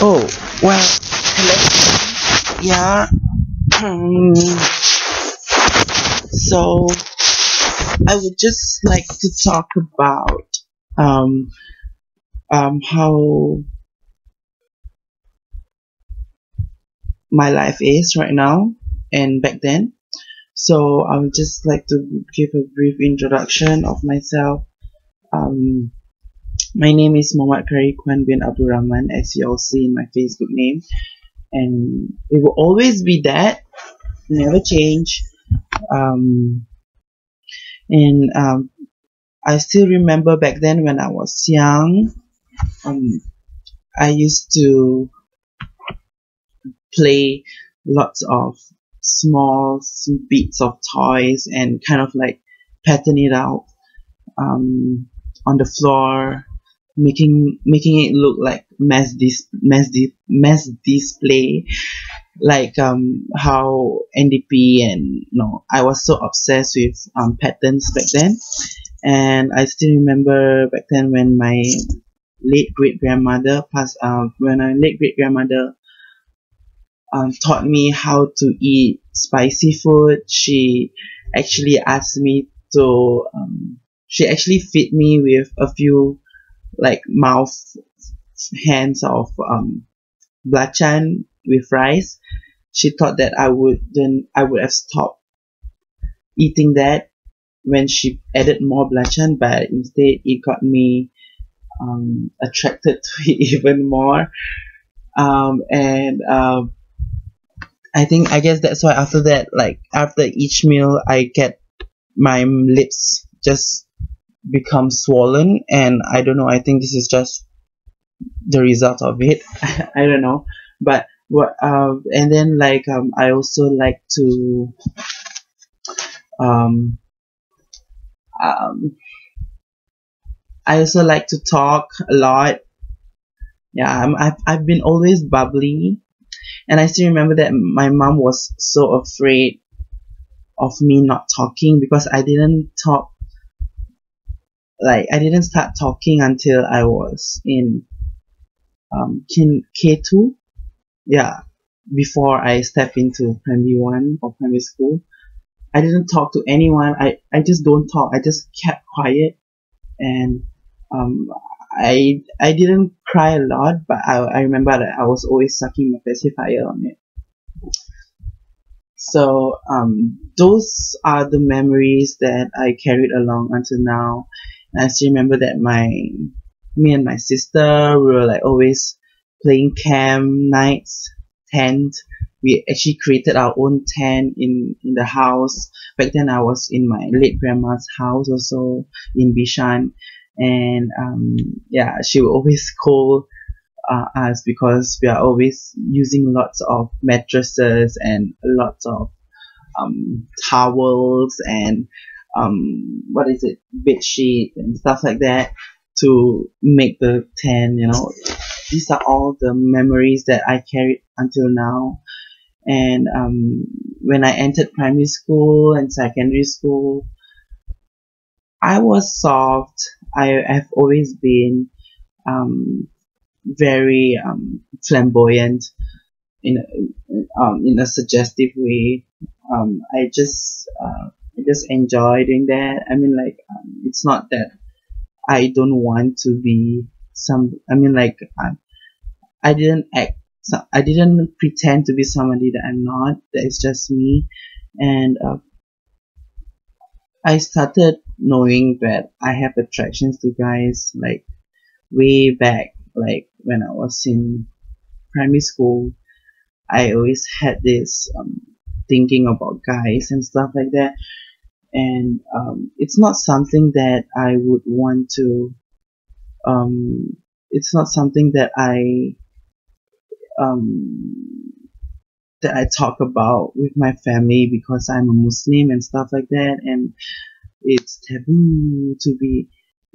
Oh, well, hello. Yeah. So I would just like to talk about um how my life is right now and back then. So I would just like to give a brief introduction of myself. Um, my name is Muhammad Khairul Ikhwan bin Abdul Rahman, as you all see in my Facebook name, and it will always be that, never change. Um, and I still remember back then when I was young, um, I used to play lots of small bits of toys and kind of like pattern it out on the floor, making it look like mass display, like how NDP and I was so obsessed with patterns back then. And I still remember back then when my late great grandmother passed. When my late great grandmother taught me how to eat spicy food. She actually asked me to. She actually fed me with a few like mouth hands of belacan with rice. She thought that I would have stopped eating that when she added more belacan, but instead it got me attracted to it even more. And I guess that's why after that, like after each meal, I get my lips just become swollen, and I don't know. I think this is just the result of it. I don't know, but what? And then like I also like to um um I also like to talk a lot. Yeah, I've been always bubbly, and I still remember that my mom was so afraid of me not talking because I didn't start talking until I was in K2. Yeah, before I step into primary one or primary school. I didn't talk to anyone. I just don't talk. I just kept quiet, and um, I didn't cry a lot, but I remember that I was always sucking my pacifier on it. So those are the memories that I carried along until now. And I still remember that me and my sister we were like always playing camp nights, tent. We actually created our own tent in the house. Back then I was in my late grandma's house also in Bishan, and yeah, she would always call us because we are always using lots of mattresses and lots of towels and what is it, bed sheet and stuff like that to make the tent. These are all the memories that I carried until now. And when I entered primary school and secondary school, I was soft. I have always been very flamboyant in a suggestive way. I just enjoy doing that. I mean, like, it's not that I don't want to be some. I mean, like, I didn't act. I didn't pretend to be somebody that I'm not. That is just me. And I started knowing that I have attractions to guys like way back, like when I was in primary school. I always had this thinking about guys and stuff like that, and it's not something that I would want to. It's not something um, that I talk about with my family because I'm a Muslim and stuff like that, and it's taboo to be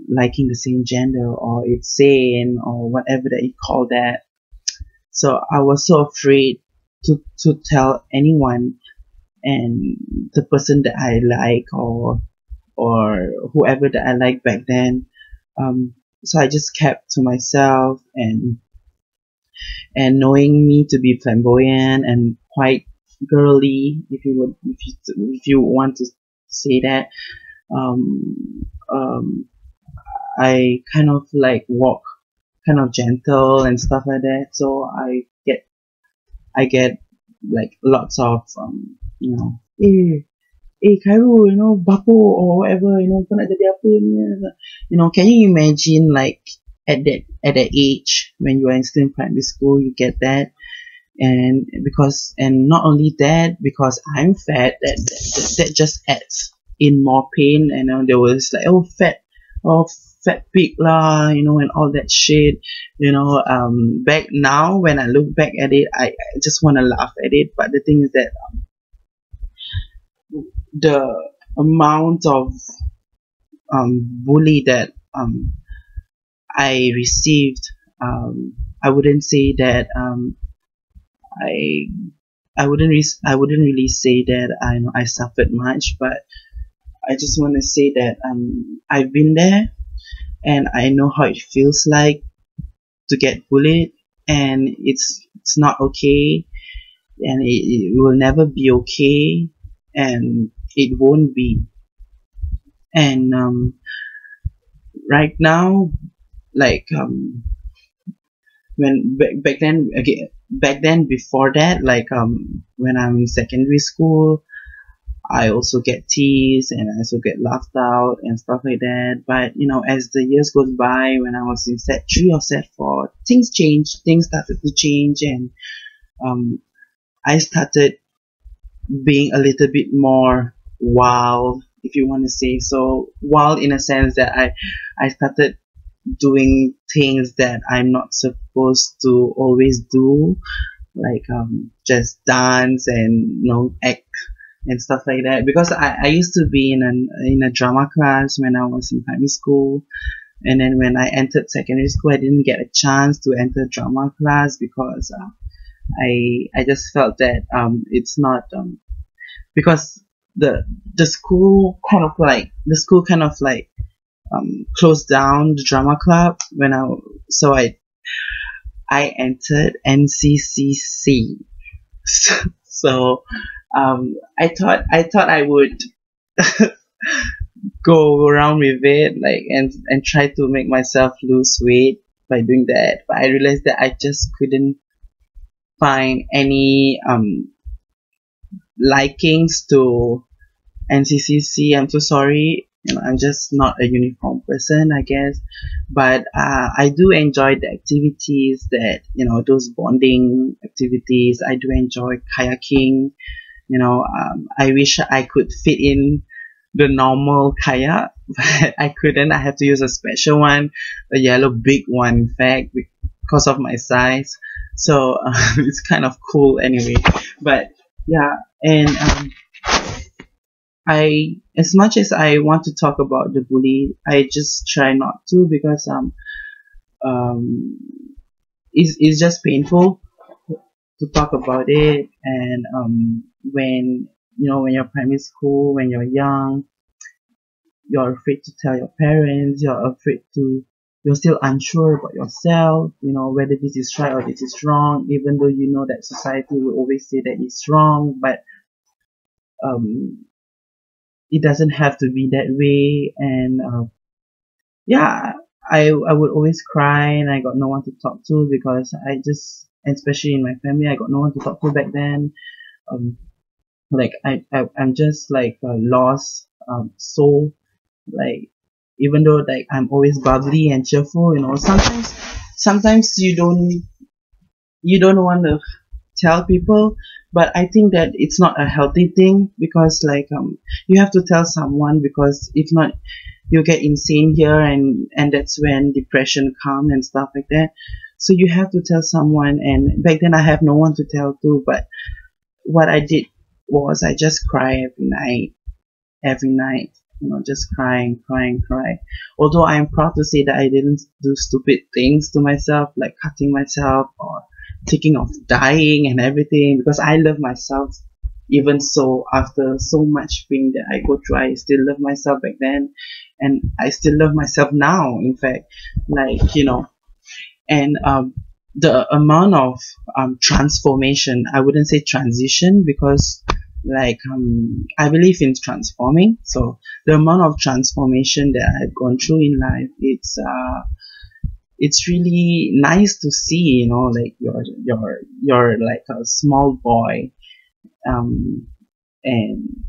liking the same gender, or it's sin or whatever that you call that. So I was so afraid to tell anyone, and the person that I like or whoever that I like back then. So I just kept to myself, and knowing me to be flamboyant and quite girly, if you would, if you want to say that. um, um, I kind of like walk kind of gentle and stuff like that. So I get like lots of Khairul, Bapo or whatever, kau nak jadi apa ni? Can you imagine like at that age when you are still in primary school, you get that, and not only that, because I'm fat, that just adds in more pain. And there was like, oh, fat pig lah, and all that shit. Back now when I look back at it, I just want to laugh at it. But the thing is that the amount of bully that I received, I wouldn't say that I I wouldn't really say that I suffered much, but I just want to say that I've been there, and I know how it feels like to get bullied, and it's not okay, and it will never be okay, and it won't be. And right now, like when back then, again, back then, before that, like when I'm in secondary school, I also get teased and I also get laughed out and stuff like that. But as the years goes by, when I was in set 3 or set 4, things changed. Things started to change, and I started being a little bit more wild, if you want to say so. Wild in a sense that I started doing things that I'm not supposed to always do, like just dance and act and stuff like that. Because I used to be in a drama class when I was in primary school, and then when I entered secondary school, I didn't get a chance to enter drama class because I just felt that it's not because the school kind of like closed down the drama club when I entered NCCC. So I thought I would go around with it, like, and try to make myself lose weight by doing that, but I realized that I just couldn't find any likings to NCCC. I'm so sorry. I'm just not a uniform person, I guess. But I do enjoy the activities that, those bonding activities. I do enjoy kayaking. I wish I could fit in the normal kayak, but I couldn't. I had to use a special one, a yellow big one, in fact, because of my size. So it's kind of cool anyway. But yeah, and as much as I want to talk about the bully, I just try not to, because it's just painful to talk about it. And when you're primary school, when you're young, you're afraid to tell your parents. You're still unsure about yourself, whether this is right or this is wrong, even though you know that society will always say that it's wrong. But it doesn't have to be that way. And yeah, I would always cry, and I got no one to talk to, because especially in my family, I got no one to talk to back then. Like I'm just like a lost soul. Like, even though like I'm always bubbly and cheerful, sometimes you don't want to tell people, but I think that it's not a healthy thing, because like you have to tell someone, because if not, you get insane here, and that's when depression come and stuff like that. So you have to tell someone, and back then I have no one to tell to. But what I did was I just cry every night, just crying. Although I am proud to say that I didn't do stupid things to myself, like cutting myself or thinking of dying and everything, because I love myself. Even so, after so much pain that I go through, I still love myself back then, and I still love myself now, in fact. Like, and the amount of transformation, I wouldn't say transition, because like I believe in transforming. So the amount of transformation that I've gone through in life, it's really nice to see, like you're like a small boy, um and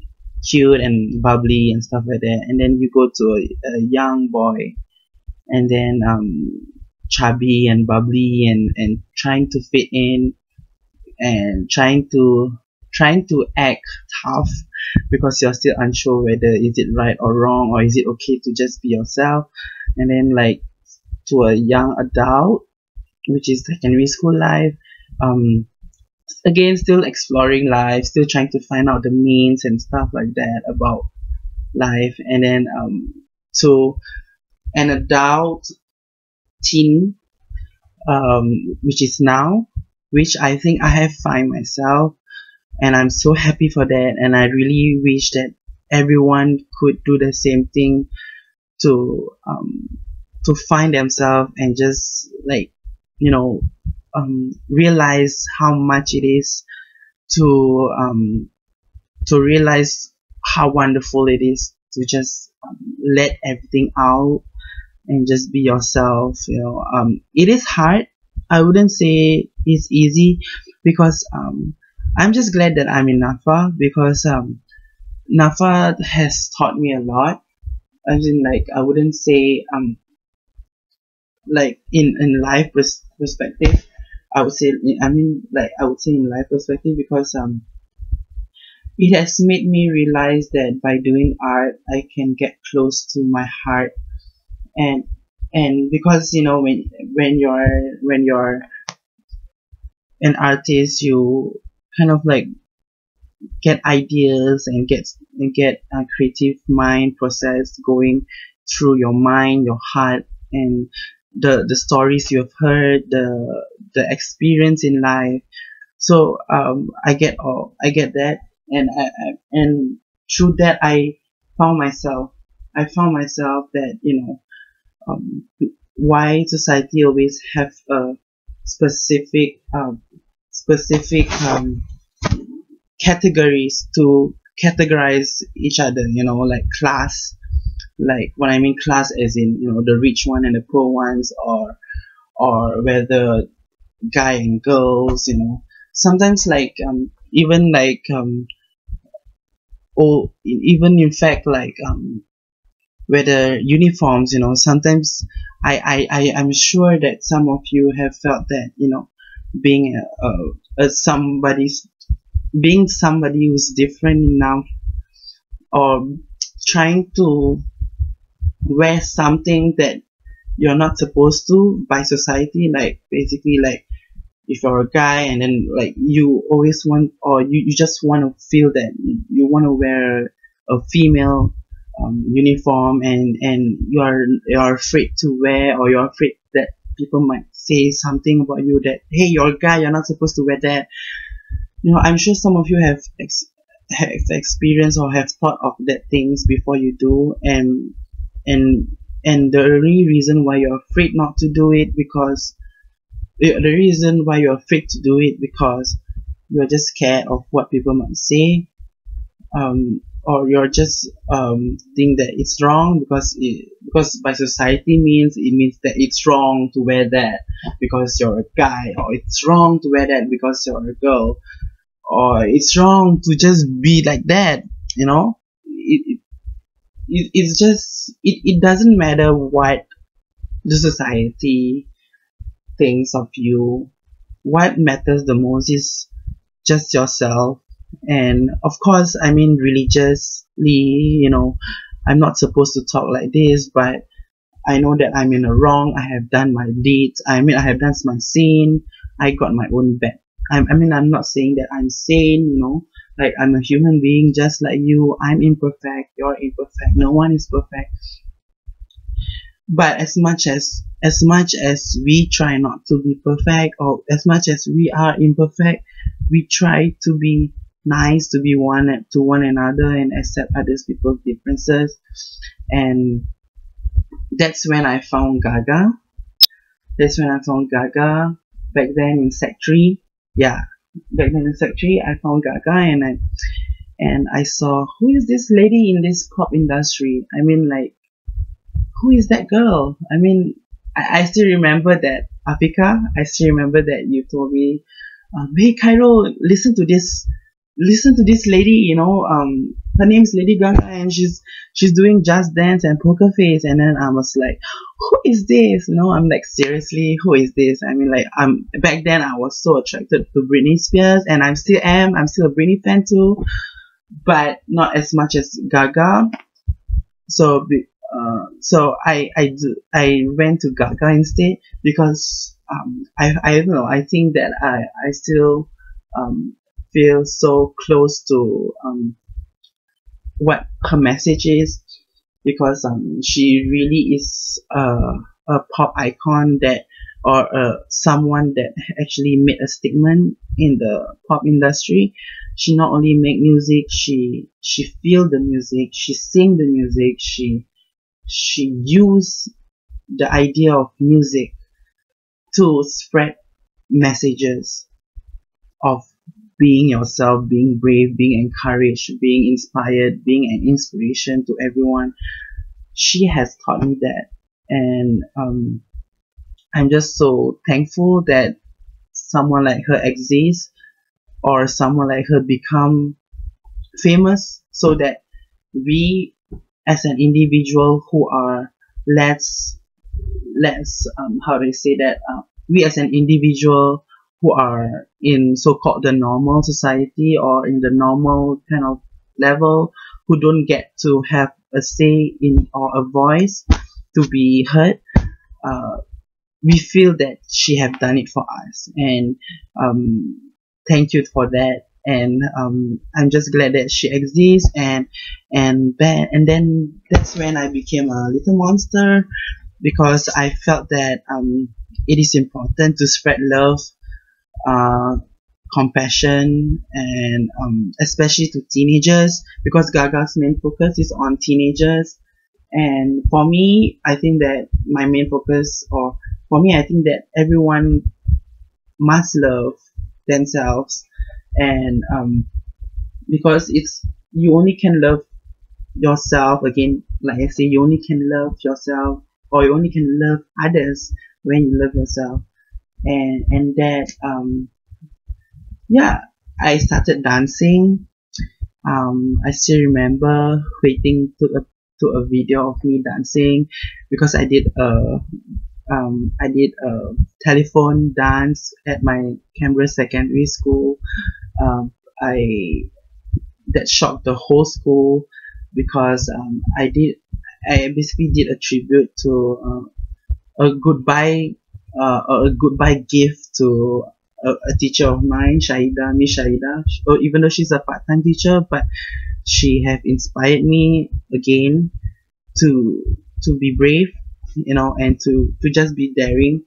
cute and bubbly and stuff like that, and then you go to a young boy, and then chubby and bubbly, and trying to fit in, and trying to act tough because you're still unsure whether is it right or wrong, or is it okay to just be yourself. And then like to a young adult, which is secondary school life, um again still exploring life, still trying to find out the means and stuff like that about life. And then to an adult teen, which is now, which I think I have find myself, and I'm so happy for that. And I really wish that everyone could do the same thing, to find themselves, and just like, you know realize how much it is to realize how wonderful it is to just let everything out and just be yourself. It is hard. I wouldn't say it's easy, because I'm just glad that I'm in NAFA, because NAFA has taught me a lot. As in, like, I wouldn't say like in life perspective. I would say, I would say in life perspective, because it has made me realize that by doing art, I can get close to my heart. And because when you're an artist, you kind of like get ideas, and get a creative mind process going through your mind, your heart, and the stories you've heard, the experience in life. So I get that. And through that, I found myself that, why society always have a specific categories to categorize each other, like class. Like, when I mean class, as in, the rich one and the poor ones, or whether guy and girls. Sometimes, like, even like or even in fact, like, whether uniforms. Sometimes I'm sure that some of you have felt that, being being somebody who's different enough, or trying to wear something that you're not supposed to by society. Like, basically, like, if you're a guy, and then, like, you always want, or you just want to feel that you want to wear a female uniform, and you're afraid to wear, or you're afraid that people might say something about you, that, hey, you're a guy, you're not supposed to wear that. I'm sure some of you have experienced, or have thought of that things before you do. And the only reason why you're afraid not to do it, because the reason why you're afraid to do it, because you're just scared of what people might say, or you're just think that it's wrong, because by society it means that it's wrong to wear that because you're a guy, or it's wrong to wear that because you're a girl, or it's wrong to just be like that. It's just, it doesn't matter what the society thinks of you. What matters the most is just yourself. And of course, I mean, religiously, I'm not supposed to talk like this, but I know that I'm in the wrong. I have done my deeds. I mean, I have done my sin. I got my own bad. I'm not saying that I'm sane, like, I'm a human being just like you. I'm imperfect. You're imperfect. No one is perfect. But as much as we try not to be perfect, or as much as we are imperfect, we try to be nice, to be one to one another, and accept others people's differences. And that's when I found Gaga. back then in Sec 3. Yeah, back then in Sec 3, I found Gaga, and I saw, who is this lady in this pop industry? I mean, like, who is that girl? I mean, I still remember that, Afika, I still remember that you told me, hey Khairul, listen to this lady, her name's Lady Gaga, and she's doing Just Dance and Poker Face. And then I was like, who is this? I'm like, seriously, who is this? I mean, like, back then I was so attracted to Britney Spears, and I'm still a Britney fan too, but not as much as Gaga. So I went to Gaga instead, because I don't know, I think that I still feel so close to what her message is, because she really is a pop icon, that, or someone that actually made a statement in the pop industry. She not only make music, she feel the music, she sing the music, she use the idea of music to spread messages of being yourself, being brave, being encouraged, being inspired, being an inspiration to everyone. She has taught me that, and I'm just so thankful that someone like her exists, or someone like her become famous, so that we as an individual who are less how do I say that, we as an individual who are in so-called the normal society, or in the normal kind of level, who don't get to have a say in, or a voice to be heard, we feel that she have done it for us, and thank you for that. And I'm just glad that she exists, and then that's when I became a little monster, because I felt that it is important to spread love, compassion, and especially to teenagers, because Gaga's main focus is on teenagers. And for me, I think that my main focus, or for me, I think that everyone must love themselves, and because you only can love yourself. Again, like I say, you only can love yourself, or you only can love others when you love yourself. And that yeah, I started dancing. I still remember waiting to a video of me dancing, because I did a telephone dance at my Canberra secondary school. I That shocked the whole school, because I basically did a tribute to a goodbye gift to a teacher of mine, Shahida, Miss Shahida. Even though she's a part-time teacher, but she have inspired me again to be brave, and to just be daring.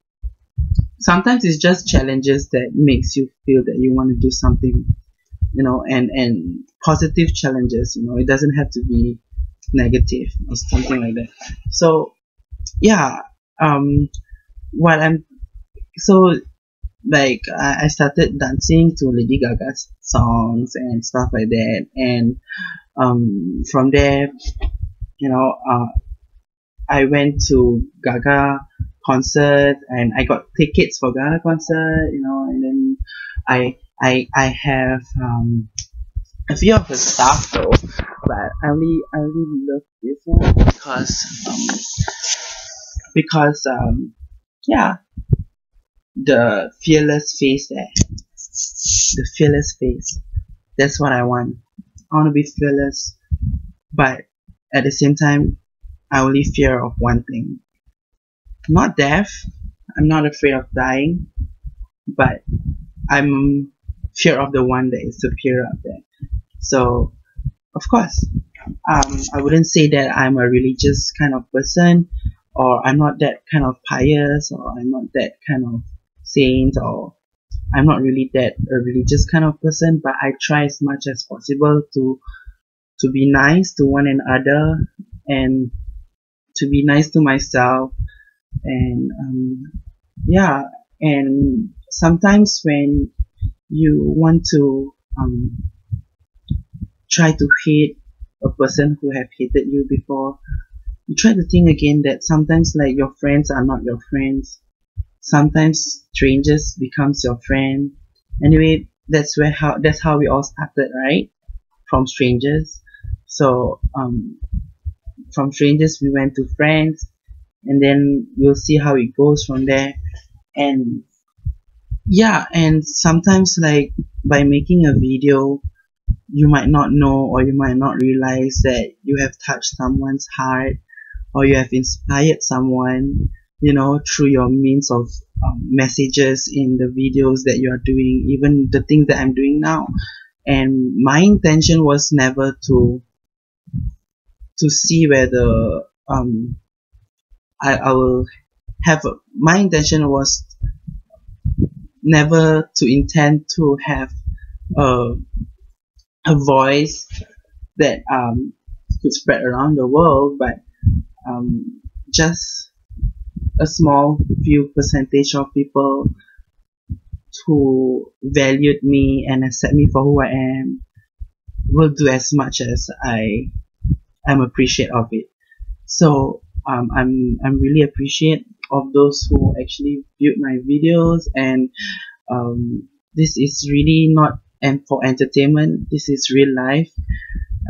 Sometimes it's just challenges that makes you feel that you want to do something, and positive challenges. It doesn't have to be negative or something like that. So yeah, what I'm so like I started dancing to Lady Gaga's songs and stuff like that, and from there, I went to Gaga concert, and I got tickets for Gaga concert, and then I have a few of her stuff though, but I really love this one, because yeah, the fearless face there, the fearless face. That's what I want. I want to be fearless, but at the same time, I only fear of one thing. Not death. I'm not afraid of dying, but I'm fear of the one that is superior out there. So, of course, I wouldn't say that I'm a religious kind of person, or I'm not that kind of pious, or I'm not that kind of saint, or I'm not really that a religious kind of person, but I try as much as possible to be nice to one another, and to be nice to myself, and yeah, and sometimes when you want to try to hate a person who have hated you before, you try to think again that sometimes like your friends are not your friends. Sometimes strangers becomes your friend. Anyway, that's how we all started, right? From strangers. So from strangers we went to friends, and then we'll see how it goes from there. And yeah, and sometimes like by making a video, you might not know or you might not realize that you have touched someone's heart, or you have inspired someone, through your means of messages in the videos that you are doing, even the things that I'm doing now. And my intention was never to see whether I will have my intention was never to intend to have a, a voice that could spread around the world, but just a small few percentage of people who valued me and accept me for who I am will do as much as I'm appreciative of it. So I'm really appreciative of those who actually viewed my videos, and this is really not for entertainment. This is real life.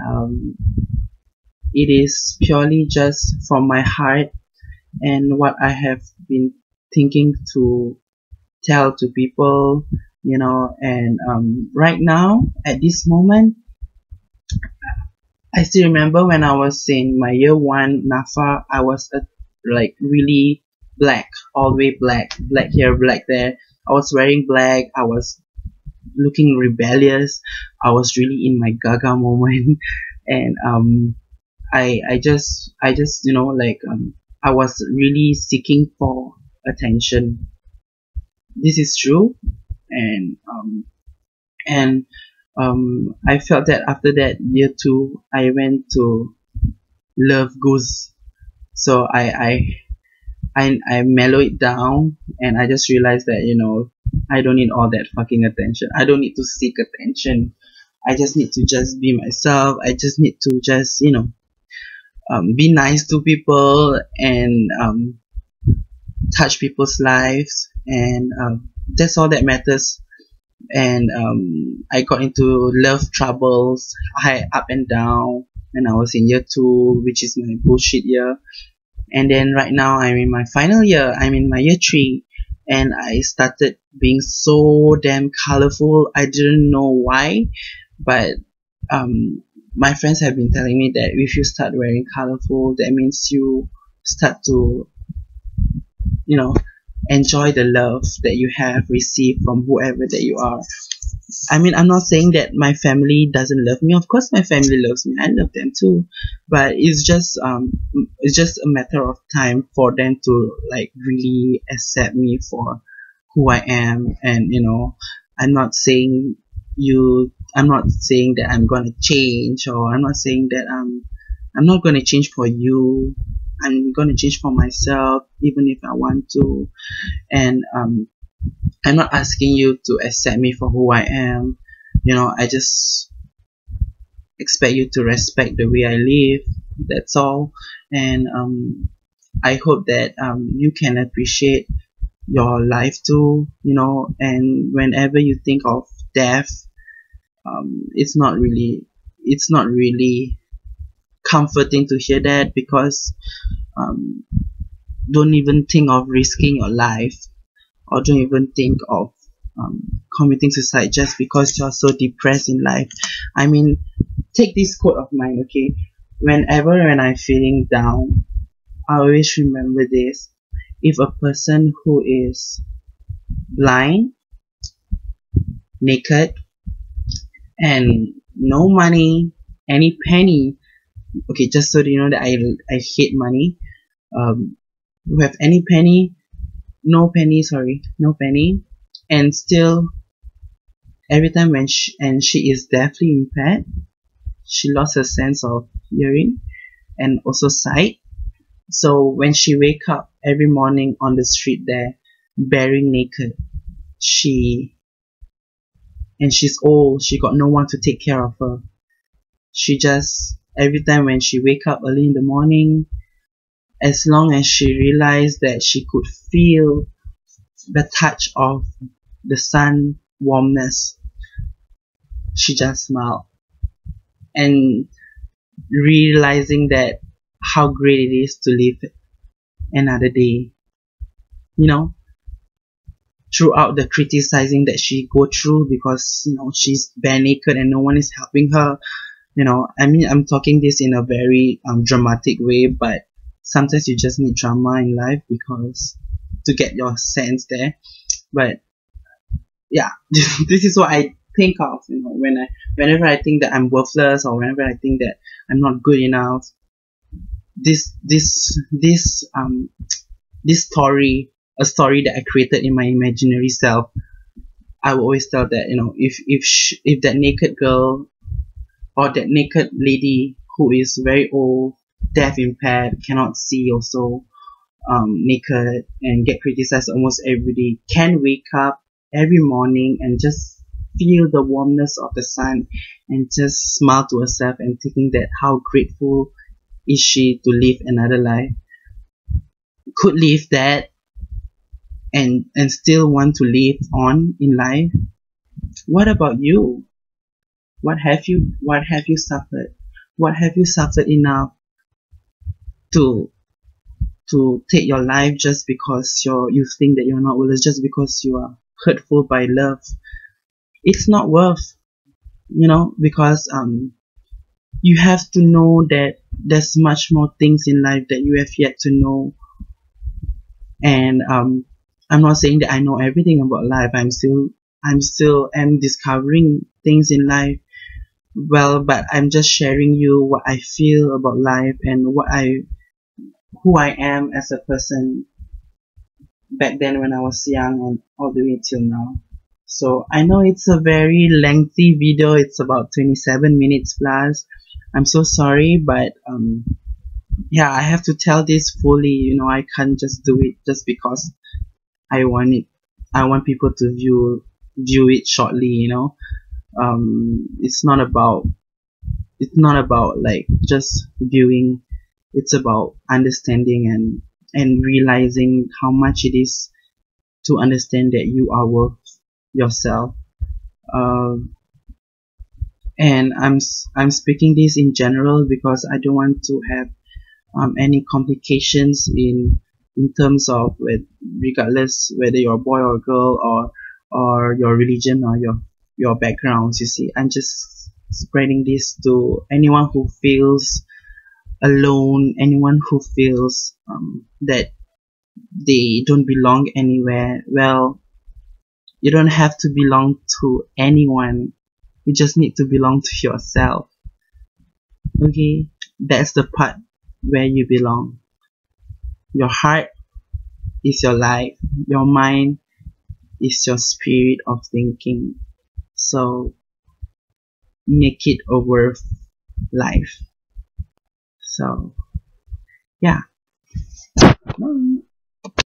Um, it is purely just from my heart and what I have been thinking to tell to people, and right now at this moment, I still remember when I was in my year 1 NAFA, I was like really black, all the way black here, black there. I was wearing black, I was looking rebellious, I was really in my gaga moment, and I just I was really seeking for attention. This is true, and I felt that after that year 2, I went to love Goose. So I mellow it down, and I just realized that I don't need all that fucking attention. I don't need to seek attention. I just need to just be myself. I just need to just be nice to people, and touch people's lives, and that's all that matters. And I got into love troubles, high up and down, when I was in year 2, which is my bullshit year. And then right now I'm in my final year, I'm in my year 3, and I started being so damn colorful. I didn't know why, but my friends have been telling me that if you start wearing colorful, that means you start to enjoy the love that you have received from whoever that you are. I mean, I'm not saying that my family doesn't love me. Of course my family loves me, I love them too, but it's just a matter of time for them to like really accept me for who I am. And I'm not saying that I'm gonna change, or I'm not saying that I'm not gonna change for you. I'm gonna change for myself, even if I want to. And I'm not asking you to accept me for who I am. I just expect you to respect the way I live. That's all. And I hope that you can appreciate your life too. And whenever you think of death, it's not really comforting to hear that, because don't even think of risking your life, or don't even think of committing suicide just because you're so depressed in life. I mean, take this quote of mine, okay? When I'm feeling down, I always remember this. If a person who is blind, naked, and no money, any penny, okay, just so you know that I hate money, who have any penny, no penny, and still every time when she is deafly impaired, she lost her sense of hearing and also sight. So when she wake up every morning on the street there, bearing naked, she and she's old. She got no one to take care of her. She just, every time when she wake up early in the morning, as long as she realized that she could feel the touch of the sun warmness, she just smiled. And realizing that how great it is to live another day, you know, throughout the criticizing that she go through, because she's bare naked and no one is helping her. I mean, I'm talking this in a very dramatic way, but sometimes you just need drama in life because to get your sense there. But yeah, this is what I think of, whenever I think that I'm worthless, or whenever I think that I'm not good enough. This story, a story that I created in my imaginary self, I will always tell that, if that naked girl or that naked lady who is very old, deaf impaired, cannot see, also naked, and get criticized almost every day, can wake up every morning and just feel the warmness of the sun and just smile to herself and thinking that how grateful is she to live another life, could live that, and still want to live on in life. What about you? What have you suffered? What have you suffered enough to take your life just because you think that you're not worth, just because you are hurtful by love? It's not worth, because you have to know that there's much more things in life that you have yet to know. And I'm not saying that I know everything about life. I'm still am discovering things in life. Well, but I'm just sharing you what I feel about life and who I am as a person back then when I was young and all the way till now. So I know it's a very lengthy video. It's about 27 minutes plus. I'm so sorry, but yeah, I have to tell this fully. I can't just do it just because I want it. I want people to view it shortly. It's not about like just viewing. It's about understanding and realizing how much it is to understand that you are worth yourself. And I'm speaking this in general because I don't want to have any complications in terms of regardless whether you're a boy or a girl, or your religion or your backgrounds. You see, I'm just spreading this to anyone who feels alone, anyone who feels that they don't belong anywhere. Well, you don't have to belong to anyone. You just need to belong to yourself. Okay, that's the part where you belong. Your heart is your life. Your mind is your spirit of thinking. So make it a worth life. So yeah.